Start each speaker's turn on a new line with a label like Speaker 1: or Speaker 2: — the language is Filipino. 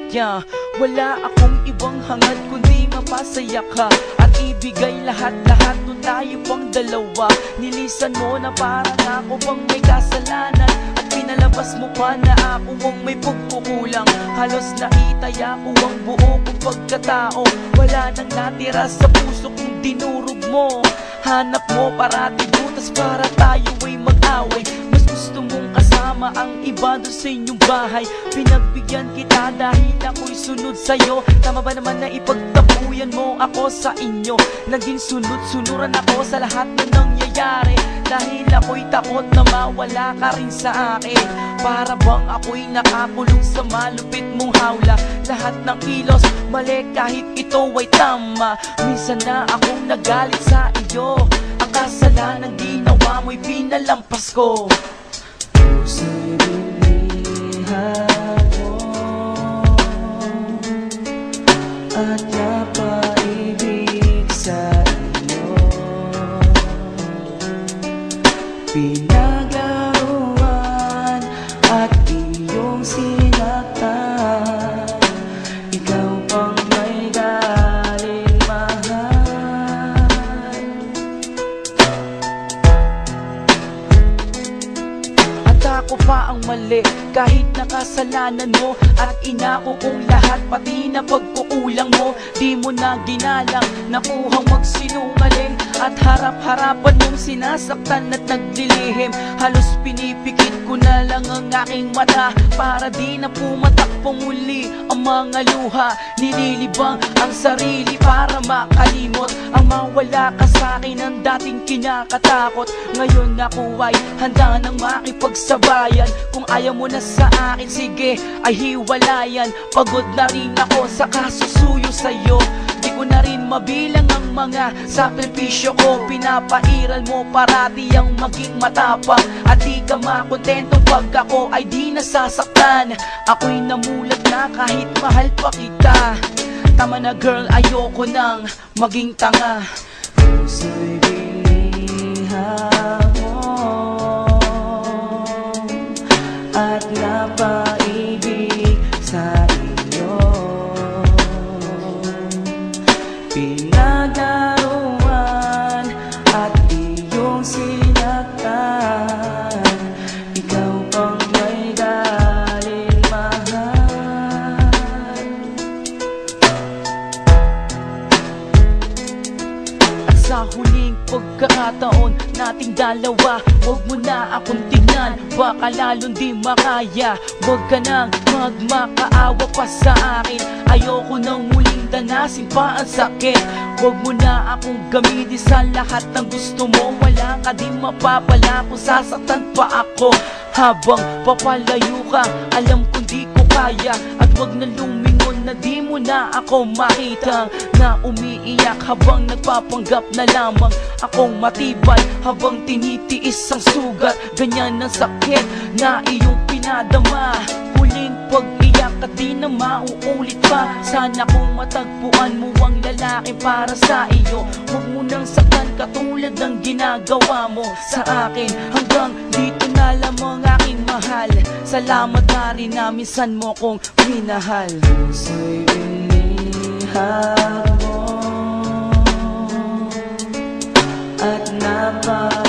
Speaker 1: yeah. Wala akong ibang hangad kundi mapasaya ka at ibigay lahat-lahat nung tayo pang dalawa. Nilisan mo na parang ako bang may kasalanan at pinalabas mo pa na ako ang may pagkukulang. Halos naitaya ko ang buo kong pagkatao. Wala nang natira sa puso kung dinurog mo. Hanap mo parati butas para tayo ay mag-away. Mas gusto mong kasama ang iba doon sa inyong bahay. Pinagbigyan kita dahil ako'y sunod sa'yo. Tama ba naman na ipagtapuyan mo ako sa inyo? Naging sunod-sunuran ako sa lahat na nangyayari dahil ako'y takot na mawala ka rin sa akin. Para bang ako'y nakakulong sa malupit mong hawla. Lahat ng kilos mali kahit ito ay tama. Minsan na akong nagalit sa iyo. Ang kasalanan ginawa mo'y pinalampas ko.
Speaker 2: Puso'y binihag mo at napaibig sa iyo. Pinaglaruan at iyong sinaktan. Ikaw pang may galing mahal.
Speaker 1: At ako pa ang mali kahit nakasalanan mo. At inako kong lahat pati na pagkukulang mo. Di mo na ginalang, nakuhang magsinungaling. At harap-harapan mong sinasaktan at naglilihim. Halos pinipikit ko na lang ang aking mata para di na pumatakbo muli ang mga luha. Nililibang ang sarili para makalimot ang mawala ka sa'kin ang dating kinakatakot. Ngayon ako ay handa nang makipagsabayan. Kung ayaw mo na sa akin, sige ay hiwalayan. Pagod na rin ako sa kasusuyo sa'yo. Di ko na rin mabilang ang mga sakripisyo ko. Pinapairal mo parati ang maging matapang at di ka makontentong pag ako ay di nasasaktan. Ako'y namulat na kahit mahal pa kita. Tama na girl, ayoko nang maging tanga.
Speaker 2: Puso'y binihag mo at napaibig sa iyo. Pinaglaruan at iyong sinaktan. Ikaw pang may galing mahal.
Speaker 1: At sa huling pagkakataon nating dalawa, huwag mo na akong tignan, baka lalong di makaya. Huwag ka nang magmakaawa pa sa akin. Ayoko nang muling danasin pa ang sakit. Huwag mo na akong gamitin sa lahat ng gusto mo. Wala ka di mapapala kung sasaktan pa ako. Habang papalayo ka, alam kong di ko kaya. At huwag na lumingon na di mo na ako makita. Na umiiyak habang nagpapanggap na lamang akong matibay. Habang tinitiis ang sugat, ganyan ang sakit na iyong pinadama. Huling pag-iyak at di na mauulit pa. Sana kung matagpuan mo ang lalaki para sa iyo. Huwag mo nang saktan katulad ng ginagawa mo sa akin. Hanggang dito na lamang aking mahal. Salamat na rin na minsan mo kong minahal.
Speaker 2: Puso'y binihag mo at napaibig